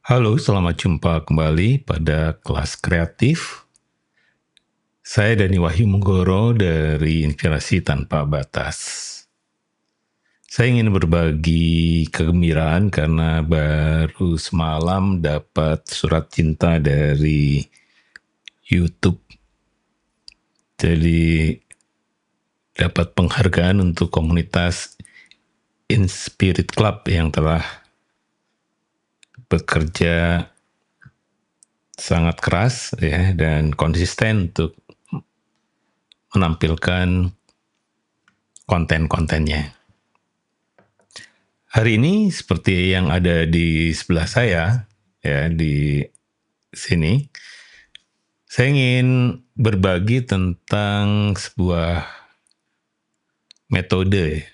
Halo, selamat jumpa kembali pada kelas kreatif. Saya Dani Wahyu Munggoro dari Inspirasi Tanpa Batas. Saya ingin berbagi kegembiraan karena baru semalam dapat surat cinta dari YouTube. Jadi dapat penghargaan untuk komunitas Inspirit Club yang telah bekerja sangat keras ya dan konsisten untuk menampilkan konten-kontennya. Hari ini seperti yang ada di sebelah saya ya di sini, saya ingin berbagi tentang sebuah metode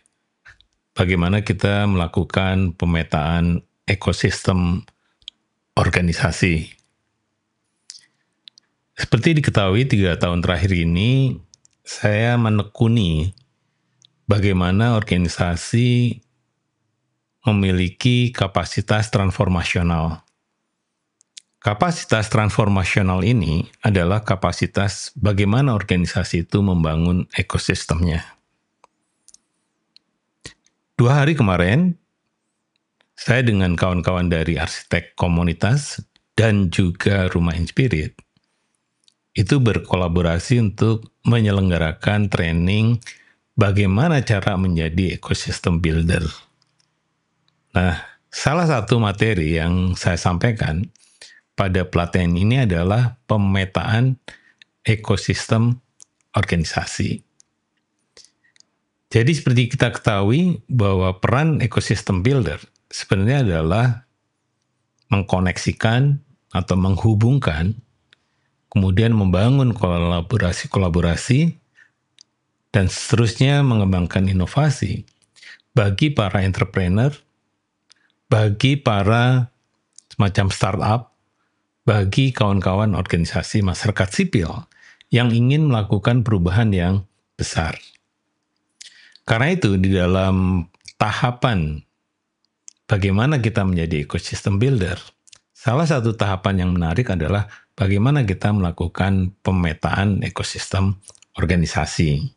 bagaimana kita melakukan pemetaan ekosistem organisasi. Seperti diketahui 3 tahun terakhir ini, saya menekuni bagaimana organisasi memiliki kapasitas transformasional. Kapasitas transformasional ini adalah kapasitas bagaimana organisasi itu membangun ekosistemnya. 2 hari kemarin, saya dengan kawan-kawan dari arsitek komunitas dan juga Rumah Inspirit itu berkolaborasi untuk menyelenggarakan training bagaimana cara menjadi ekosistem builder. Nah, salah satu materi yang saya sampaikan pada pelatihan ini adalah pemetaan ekosistem organisasi. Jadi seperti kita ketahui bahwa peran ekosistem builder sebenarnya adalah mengkoneksikan atau menghubungkan, kemudian membangun kolaborasi-kolaborasi, dan seterusnya mengembangkan inovasi bagi para entrepreneur, bagi para semacam startup, bagi kawan-kawan organisasi masyarakat sipil yang ingin melakukan perubahan yang besar. Karena itu di dalam tahapan bagaimana kita menjadi ekosistem builder, salah satu tahapan yang menarik adalah bagaimana kita melakukan pemetaan ekosistem organisasi.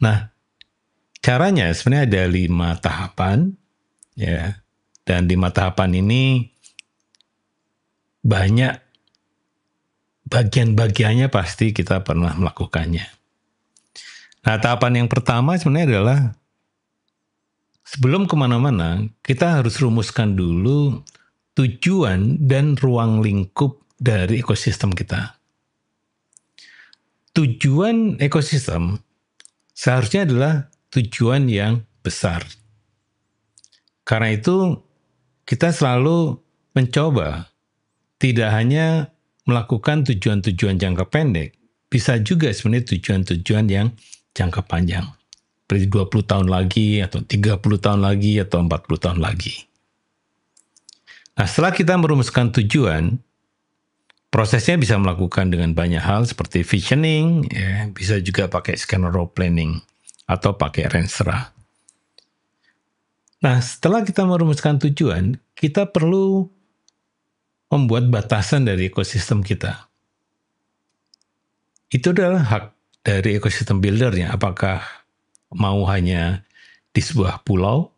Nah, caranya sebenarnya ada 5 tahapan, ya. Dan 5 tahapan ini banyak bagian-bagiannya pasti kita pernah melakukannya. Nah, tahapan yang pertama sebenarnya adalah sebelum kemana-mana, kita harus rumuskan dulu tujuan dan ruang lingkup dari ekosistem kita. Tujuan ekosistem seharusnya adalah tujuan yang besar. Karena itu, kita selalu mencoba tidak hanya melakukan tujuan-tujuan jangka pendek, bisa juga sebenarnya tujuan-tujuan yang jangka panjang. Seperti 20 tahun lagi, atau 30 tahun lagi, atau 40 tahun lagi. Nah, setelah kita merumuskan tujuan, prosesnya bisa melakukan dengan banyak hal seperti visioning, ya, bisa juga pakai scenario planning, atau pakai Renstra. Nah, setelah kita merumuskan tujuan, kita perlu membuat batasan dari ekosistem kita. Itu adalah hak dari ekosistem buildernya. Apakah mau hanya di sebuah pulau,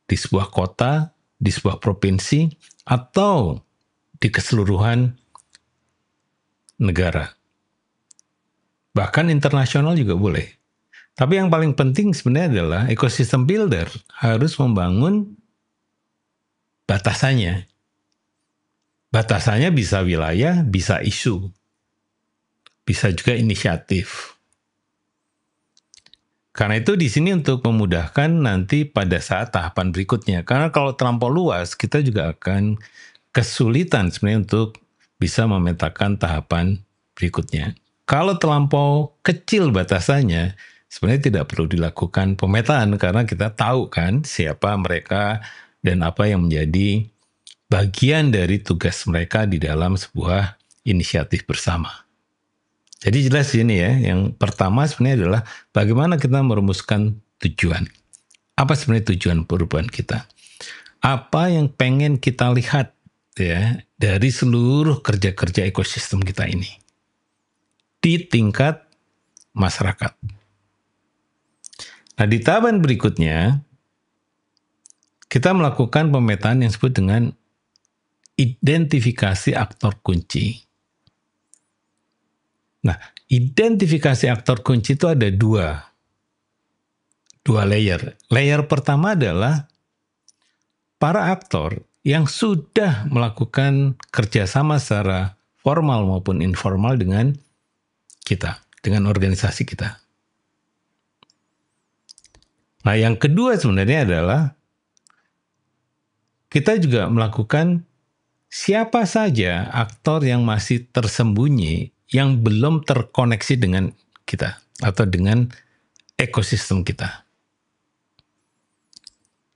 di sebuah kota, di sebuah provinsi, atau di keseluruhan negara. Bahkan internasional juga boleh. Tapi yang paling penting sebenarnya adalah ekosistem builder harus membangun batasannya. Batasannya bisa wilayah, bisa isu, bisa juga inisiatif. Karena itu di sini untuk memudahkan nanti pada saat tahapan berikutnya. Karena kalau terlampau luas, kita juga akan kesulitan sebenarnya untuk bisa memetakan tahapan berikutnya. Kalau terlampau kecil batasannya, sebenarnya tidak perlu dilakukan pemetaan karena kita tahu kan siapa mereka dan apa yang menjadi bagian dari tugas mereka di dalam sebuah inisiatif bersama. Jadi jelas ini ya, yang pertama sebenarnya adalah bagaimana kita merumuskan tujuan. Apa sebenarnya tujuan perubahan kita? Apa yang pengen kita lihat ya dari seluruh kerja-kerja ekosistem kita ini di tingkat masyarakat. Nah, di tahapan berikutnya kita melakukan pemetaan yang disebut dengan identifikasi aktor kunci. Nah, identifikasi aktor kunci itu ada dua layer. Layer pertama adalah para aktor yang sudah melakukan kerjasama secara formal maupun informal dengan kita, dengan organisasi kita. Nah, yang kedua sebenarnya adalah kita juga melakukan siapa saja aktor yang masih tersembunyi yang belum terkoneksi dengan kita atau dengan ekosistem kita.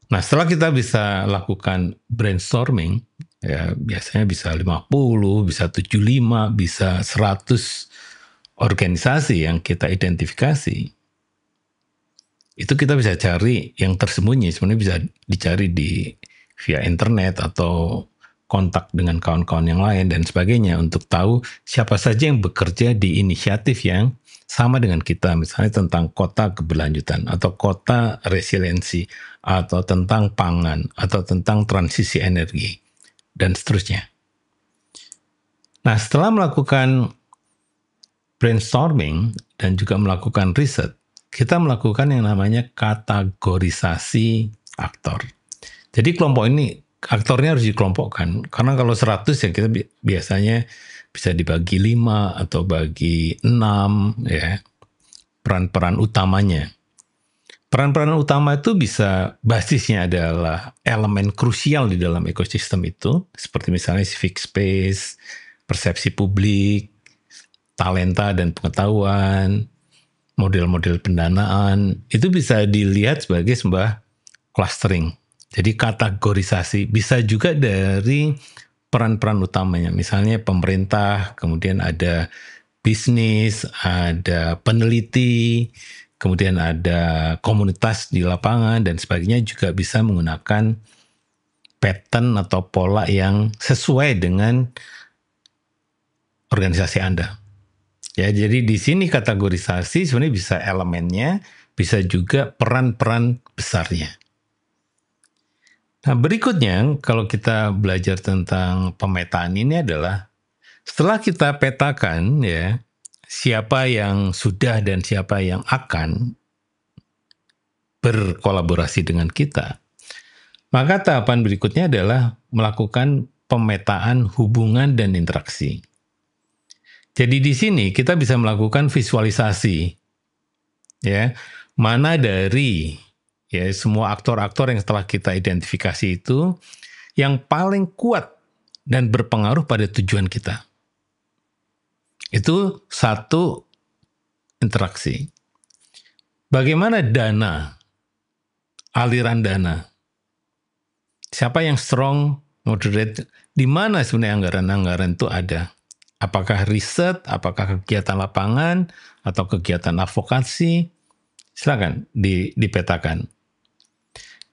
Nah, setelah kita bisa lakukan brainstorming, ya biasanya bisa 50, bisa 75, bisa 100 organisasi yang kita identifikasi, itu kita bisa cari yang tersembunyi. Sebenarnya bisa dicari via internet atau kontak dengan kawan-kawan yang lain dan sebagainya untuk tahu siapa saja yang bekerja di inisiatif yang sama dengan kita, misalnya tentang kota keberlanjutan atau kota resiliensi atau tentang pangan atau tentang transisi energi dan seterusnya. Nah, setelah melakukan brainstorming dan juga melakukan riset, kita melakukan yang namanya kategorisasi aktor. Jadi kelompok ini aktornya harus dikelompokkan, karena kalau 100 ya kita biasanya bisa dibagi 5 atau bagi 6 ya peran-peran utamanya. Peran-peran utama itu bisa basisnya adalah elemen krusial di dalam ekosistem itu, seperti misalnya civic space, persepsi publik, talenta dan pengetahuan, model-model pendanaan, itu bisa dilihat sebagai sebuah clustering. Jadi kategorisasi bisa juga dari peran-peran utamanya. Misalnya pemerintah, kemudian ada bisnis, ada peneliti, kemudian ada komunitas di lapangan dan sebagainya juga bisa menggunakan pattern atau pola yang sesuai dengan organisasi Anda. Ya, jadi di sini kategorisasi sebenarnya bisa elemennya, bisa juga peran-peran besarnya. Nah, berikutnya kalau kita belajar tentang pemetaan ini adalah setelah kita petakan ya siapa yang sudah dan siapa yang akan berkolaborasi dengan kita, maka tahapan berikutnya adalah melakukan pemetaan hubungan dan interaksi. Jadi di sini kita bisa melakukan visualisasi ya, mana dari ya semua aktor-aktor yang telah kita identifikasi itu yang paling kuat dan berpengaruh pada tujuan kita. Itu satu interaksi. Bagaimana dana, aliran dana? Siapa yang strong, moderate? Di mana sebenarnya anggaran-anggaran itu ada? Apakah riset, apakah kegiatan lapangan, atau kegiatan advokasi? Silakan dipetakan.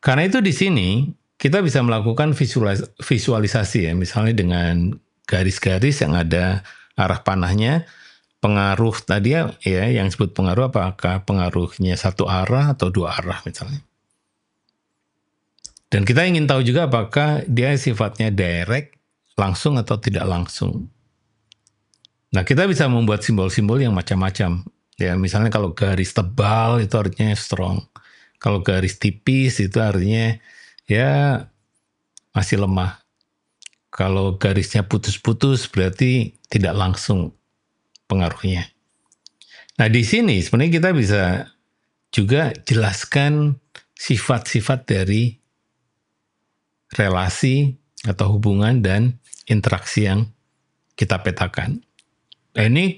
Karena itu di sini kita bisa melakukan visualisasi ya, misalnya dengan garis-garis yang ada arah panahnya, pengaruh tadi ya yang disebut pengaruh, apakah pengaruhnya satu arah atau dua arah misalnya. Dan kita ingin tahu juga apakah dia sifatnya direct, langsung atau tidak langsung. Nah, kita bisa membuat simbol-simbol yang macam-macam. Ya, misalnya kalau garis tebal itu artinya strong. Kalau garis tipis itu artinya ya masih lemah. Kalau garisnya putus-putus berarti tidak langsung pengaruhnya. Nah, di sini sebenarnya kita bisa juga jelaskan sifat-sifat dari relasi atau hubungan dan interaksi yang kita petakan. Nah, ini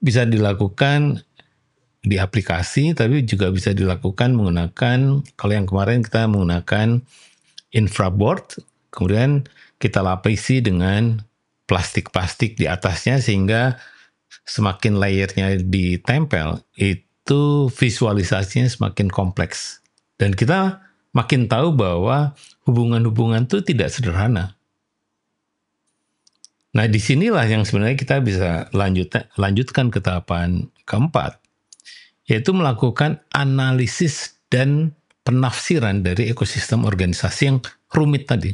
bisa dilakukan di aplikasi, tapi juga bisa dilakukan menggunakan, kalau yang kemarin kita menggunakan infraboard, kemudian kita lapisi dengan plastik-plastik di atasnya sehingga semakin layernya ditempel, itu visualisasinya semakin kompleks. Dan kita makin tahu bahwa hubungan-hubungan itu tidak sederhana. Nah, disinilah yang sebenarnya kita bisa lanjutkan ke tahapan keempat, yaitu melakukan analisis dan penafsiran dari ekosistem organisasi yang rumit tadi.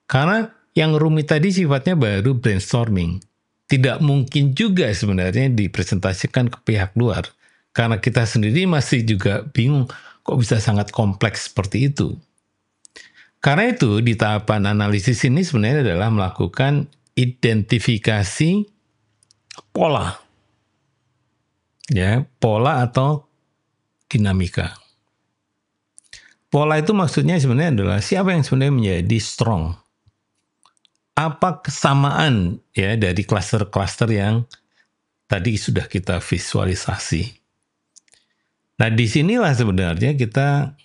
Karena yang rumit tadi sifatnya baru brainstorming. Tidak mungkin juga sebenarnya dipresentasikan ke pihak luar. Karena kita sendiri masih juga bingung kok bisa sangat kompleks seperti itu. Karena itu di tahapan analisis ini sebenarnya adalah melakukan identifikasi pola. Ya, pola atau dinamika. Pola itu maksudnya sebenarnya adalah siapa yang sebenarnya menjadi strong. Apa kesamaan ya dari klaster-klaster yang tadi sudah kita visualisasi. Nah, disinilah sebenarnya kita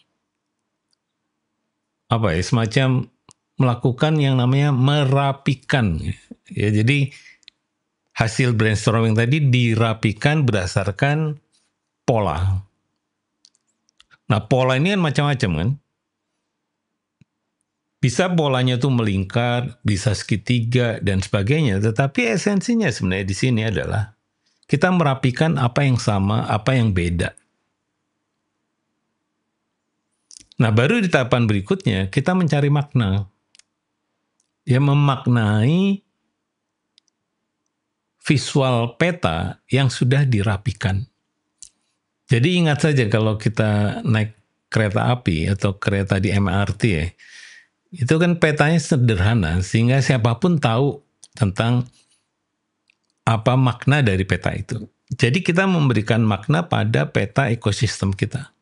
semacam melakukan yang namanya merapikan. Ya, jadi hasil brainstorming tadi dirapikan berdasarkan pola. Nah, pola ini kan macam-macam kan. Bisa polanya tuh melingkar, bisa segitiga dan sebagainya. Tetapi esensinya sebenarnya di sini adalah kita merapikan apa yang sama, apa yang beda. Nah, baru di tahapan berikutnya kita mencari makna. Ya, memaknai visual peta yang sudah dirapikan. Jadi ingat saja kalau kita naik kereta api atau kereta di MRT ya, itu kan petanya sederhana sehingga siapapun tahu tentang apa makna dari peta itu. Jadi kita memberikan makna pada peta ekosistem kita.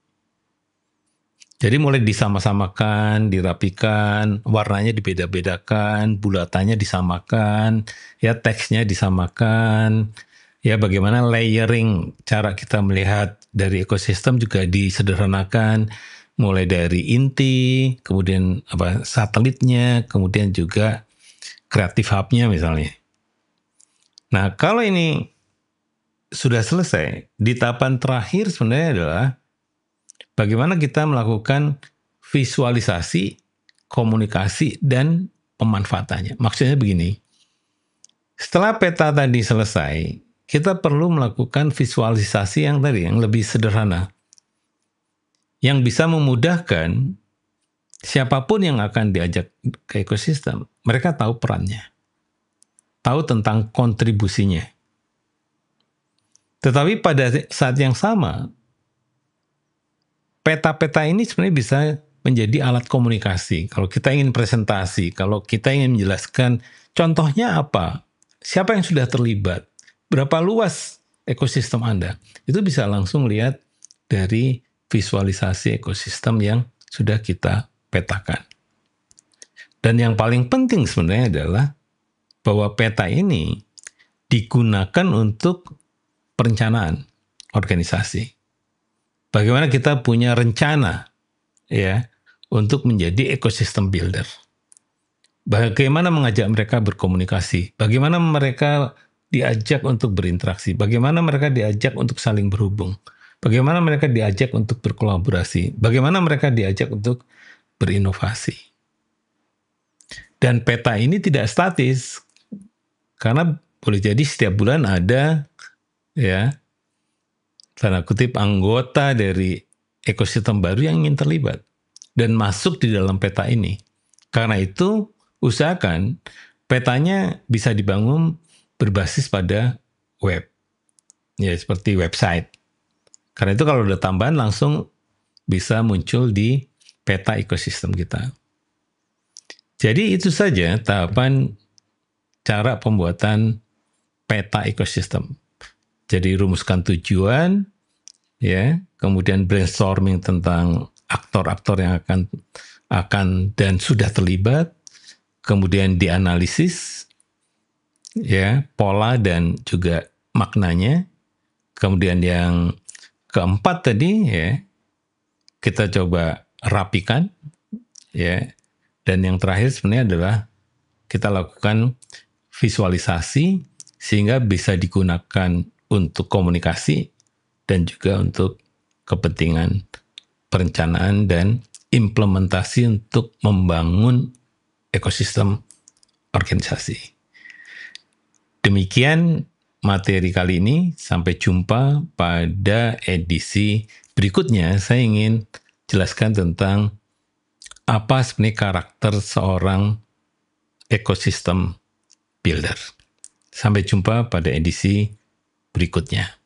Jadi mulai disama-samakan, dirapikan, warnanya dibeda-bedakan, bulatannya disamakan, ya teksnya disamakan, ya bagaimana layering cara kita melihat dari ekosistem juga disederhanakan, mulai dari inti, kemudian satelitnya, kemudian juga creative hub-nya misalnya. Nah, kalau ini sudah selesai, di tahapan terakhir sebenarnya adalah bagaimana kita melakukan visualisasi, komunikasi, dan pemanfaatannya. Maksudnya begini, setelah peta tadi selesai, kita perlu melakukan visualisasi yang lebih sederhana. Yang bisa memudahkan siapapun yang akan diajak ke ekosistem, mereka tahu perannya. Tahu tentang kontribusinya. Tetapi pada saat yang sama, peta-peta ini sebenarnya bisa menjadi alat komunikasi. Kalau kita ingin presentasi, kalau kita ingin menjelaskan contohnya apa, siapa yang sudah terlibat, berapa luas ekosistem Anda, itu bisa langsung lihat dari visualisasi ekosistem yang sudah kita petakan. Dan yang paling penting sebenarnya adalah bahwa peta ini digunakan untuk perencanaan organisasi. Bagaimana kita punya rencana ya untuk menjadi ekosistem builder. Bagaimana mengajak mereka berkomunikasi, bagaimana mereka diajak untuk berinteraksi, bagaimana mereka diajak untuk saling berhubung, bagaimana mereka diajak untuk berkolaborasi, bagaimana mereka diajak untuk berinovasi. Dan peta ini tidak statis, karena boleh jadi setiap bulan ada ya tanda kutip anggota dari ekosistem baru yang ingin terlibat dan masuk di dalam peta ini. Karena itu usahakan petanya bisa dibangun berbasis pada web. Ya seperti website. Karena itu kalau ada tambahan langsung bisa muncul di peta ekosistem kita. Jadi itu saja tahapan cara pembuatan peta ekosistem. Jadi rumuskan tujuan, ya, kemudian brainstorming tentang aktor-aktor yang akan dan sudah terlibat, kemudian dianalisis, ya, pola dan juga maknanya. Kemudian yang keempat tadi, ya, kita coba rapikan, ya, dan yang terakhir sebenarnya adalah kita lakukan visualisasi sehingga bisa digunakan untuk komunikasi dan juga untuk kepentingan perencanaan dan implementasi untuk membangun ekosistem organisasi. Demikian materi kali ini. Sampai jumpa pada edisi berikutnya. Saya ingin jelaskan tentang apa sebenarnya karakter seorang ekosistem builder. Sampai jumpa pada edisi berikutnya.